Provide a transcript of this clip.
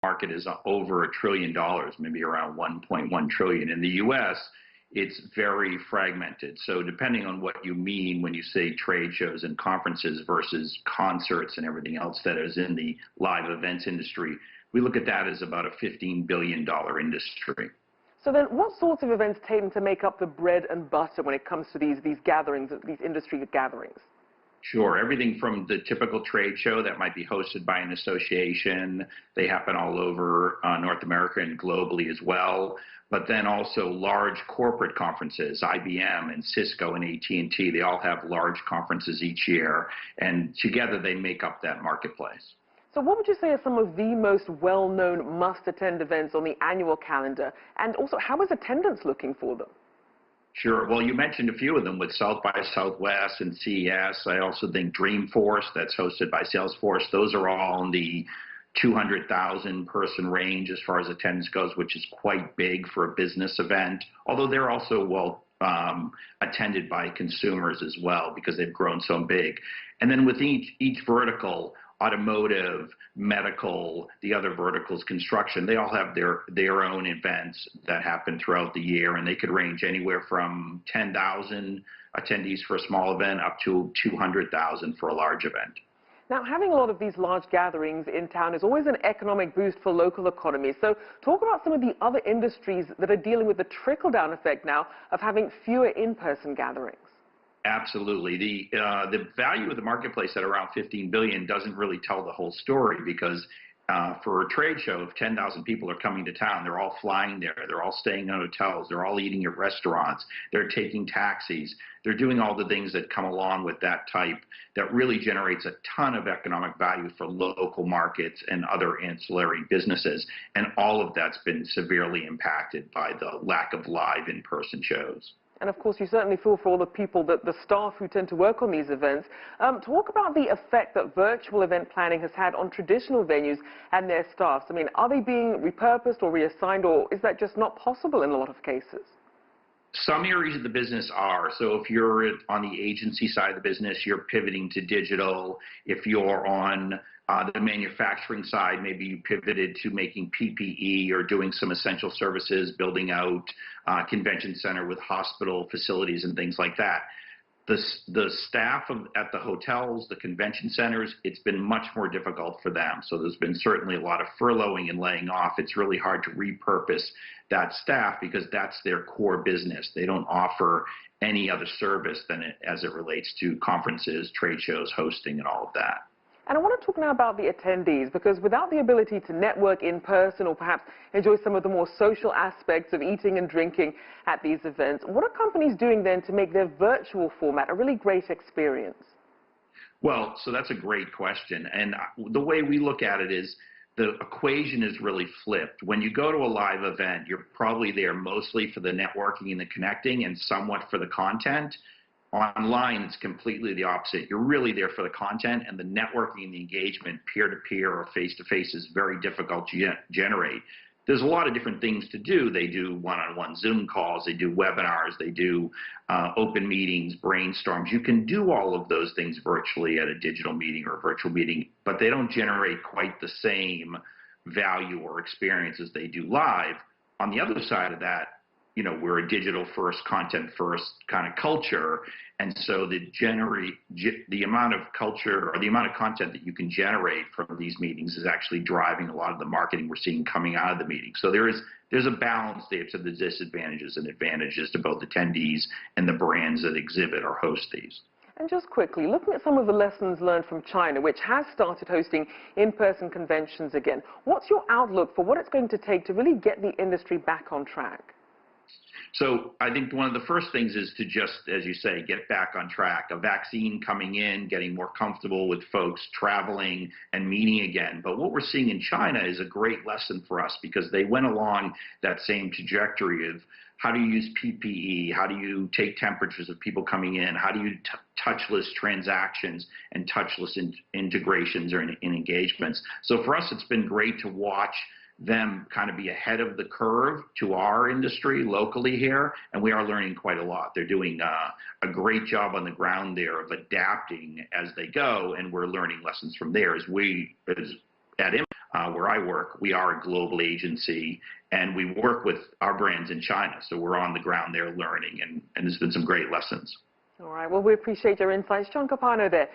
market is over $1 trillion, maybe around 1.1 trillion. In the U.S., it's very fragmented. So depending on what you mean when you say trade shows and conferences versus concerts and everything else that is in the live events industry, we look at that as about a $15 billion industry. So then what sorts of events tend to make up the bread and butter when it comes to these gatherings, these industry gatherings? Sure. Everything from the typical trade show that might be hosted by an association. They happen all over North America and globally as well. But then also large corporate conferences, IBM and Cisco and AT&T, they all have large conferences each year. And together they make up that marketplace. So what would you say are some of the most well-known must-attend events on the annual calendar? And also, how is attendance looking for them? Sure. Well, you mentioned a few of them with South by Southwest and CES. I also think Dreamforce, that's hosted by Salesforce. Those are all in the 200,000 person range as far as attendance goes, which is quite big for a business event, although they're also well attended by consumers as well because they've grown so big. And then with each vertical, automotive, medical, the other verticals, construction, they all have their own events that happen throughout the year, and they could range anywhere from 10,000 attendees for a small event up to 200,000 for a large event. Now, having a lot of these large gatherings in town is always an economic boost for local economies. So talk about some of the other industries that are dealing with the trickle-down effect now of having fewer in-person gatherings. Absolutely. The value of the marketplace at around $15 billion doesn't really tell the whole story because for a trade show, if 10,000 people are coming to town, they're all flying there, they're all staying in hotels, they're all eating at restaurants, they're taking taxis, they're doing all the things that come along with that type that really generates a ton of economic value for local markets and other ancillary businesses. And all of that's been severely impacted by the lack of live in-person shows. And of course, you certainly feel for all the people, the staff who tend to work on these events. Talk about the effect that virtual event planning has had on traditional venues and their staffs. I mean, are they being repurposed or reassigned, or is that just not possible in a lot of cases? Some areas of the business are. So if you're on the agency side of the business, you're pivoting to digital. If you're on the manufacturing side, maybe you pivoted to making PPE or doing some essential services, building out convention center with hospital facilities and things like that. The staff at the hotels, the convention centers, it's been much more difficult for them. So there's been certainly a lot of furloughing and laying off. It's really hard to repurpose that staff because that's their core business. They don't offer any other service as it relates to conferences, trade shows, hosting, and all of that. And I want to talk now about the attendees, because without the ability to network in person or perhaps enjoy some of the more social aspects of eating and drinking at these events, what are companies doing then to make their virtual format a really great experience? Well, so that's a great question. And the way we look at it is the equation is really flipped. When you go to a live event, you're probably there mostly for the networking and the connecting and somewhat for the content. Online, it's completely the opposite. You're really there for the content, and the networking and the engagement peer-to-peer or face-to-face is very difficult to generate. There's a lot of different things to do. They do one-on-one Zoom calls, they do webinars, they do open meetings, brainstorms. You can do all of those things virtually at a digital meeting or a virtual meeting, but they don't generate quite the same value or experience as they do live. On the other side of that, you know, we're a digital first, content first kind of culture. And so the amount of culture or the amount of content that you can generate from these meetings is actually driving a lot of the marketing we're seeing coming out of the meeting. So there's a balance there to the disadvantages and advantages to both attendees and the brands that exhibit or host these. And just quickly, looking at some of the lessons learned from China, which has started hosting in-person conventions again, what's your outlook for what it's going to take to really get the industry back on track? So I think one of the first things is to just, as you say, get back on track. A vaccine coming in, getting more comfortable with folks traveling and meeting again. But what we're seeing in China is a great lesson for us because they went along that same trajectory of how do you use PPE, how do you take temperatures of people coming in, how do you touchless transactions and touchless integrations or in engagements. So for us, it's been great to watch them kind of be ahead of the curve to our industry locally here, and we are learning quite a lot. They're doing a great job on the ground there of adapting as they go, and we're learning lessons from there. As where I work, we are a global agency, and we work with our brands in China. So we're on the ground there learning, and there's been some great lessons. All right. Well, we appreciate your insights. John Capano there.